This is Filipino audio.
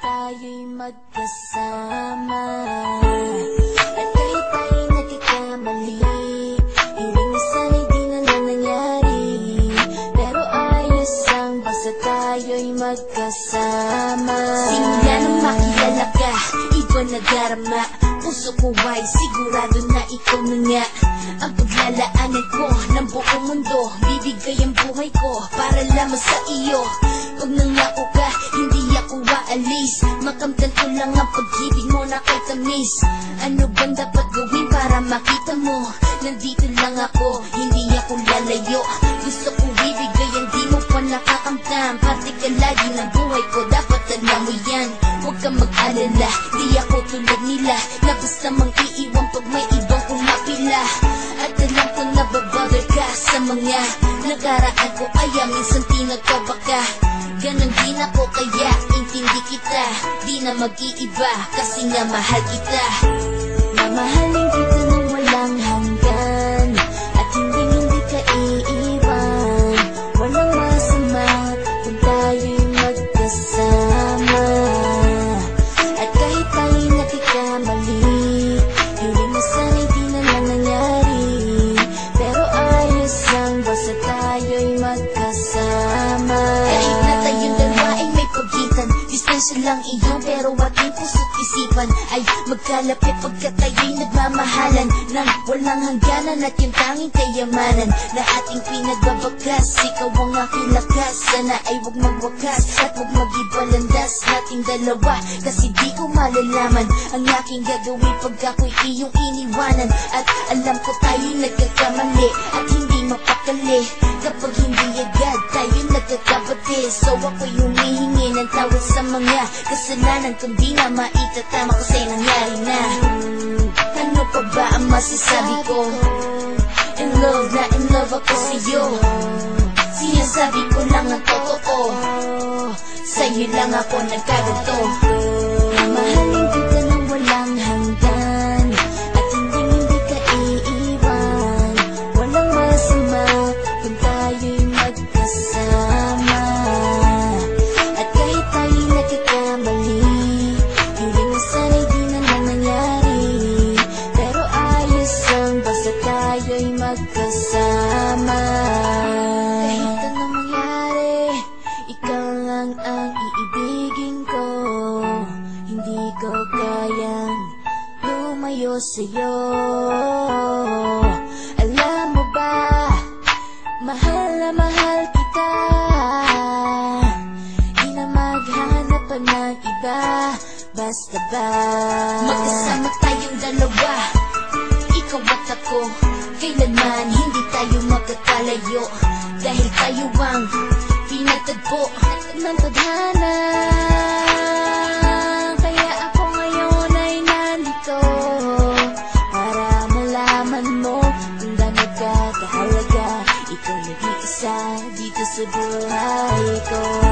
tayo'y magkasama. At kahit tayo'y nagkakamali, hiling na sana'y di na lang nangyari. Pero ayos lang basta tayo'y magkasama. Simula nang makilala ka, iba na darama. Puso ko ay sigurado na ikaw na nga ang paglalaanan ko ng buong mundo. Bibigay ang buhay ko para lamang sa iyo. Pag nangako ka, hindi ako waalis. Makamtan ko lang ang pag-ibig mo na kay tamis. Ano bang dapat gawin para makita mo? Nandito lang ako, hindi ako lalayo. Gusto ko bibigay ang di mo pa nakakamtam. Parte ka lagi ng buhay ko, dapat alam mo yan. Huwag kang mag-alala, di ako tulad nila na basta mang iiwan pag may ibang kumapila. At alam ko na babother ka sa mga nakaraan ko, kaya minsan tinagkaba ka. Ganon din ako kaya intindi kita, di na mag-iiba kasi nga mahal kita. Mamahalin kita nang walang hanggan, at hindi ka iiwan. Walang masama kung tayo'y magkasama. At kahit tayo'y nagkakamali, hiling na sana'y di na lang nangyari. Pero ayos lang basta tayo'y magkasama. Kahit na tayong dalawa ay may pagitan, distansya lang iyo pero ating puso't isipan ay magkalapit pagkat tayo'y nagmamahalan ng walang hangganan. At yung tanging kayamanan na ating pinagbabakas, ikaw ang aking lakas. Sana ay huwag magwakas at huwag mag-ibalandas nating dalawa, kasi di ko malalaman ang aking gagawin pag ako'y iyong iniwanan. At alam ko tayo'y nagkakamali at hindi mapakali kapag hindi agad tayo'y nagkakabati. So ako'y humihingi ng tawad sa mga kasalanan kung di na maitatama kasi nangyari na. Ano pa ba ang masasabi ko? In love na in love ako sa'yo. Sinasabi ko lang ang totoo, sa'yo lang ako nagkaganto. Mahalin kita nang walang hanggan, at hindi ka iiwan. Walang masama kung tayo'y magkasama. At kahit tayo'y nagkakamali, hiling na sana'y di na lang nangyari. Pero ayos lang basta tayo'y magkasama. Kahit anong mangyari, ikaw lang ang iibigin ko. Hindi ko kayang lumayo sa'yo. Alam mo ba, mahal na mahal kita. Di na maghanap pa ng iba, basta ba magkasama tayong dalawa, ikaw at ako. Kailanman hindi tayo magkakalayo, dahil tayo ang pinatagpo ng tadhana. Kaya ako ngayon ay nandito para malaman mo kung gano'n ka kahalaga. Ikaw nag-iisa dito sa buhay ko.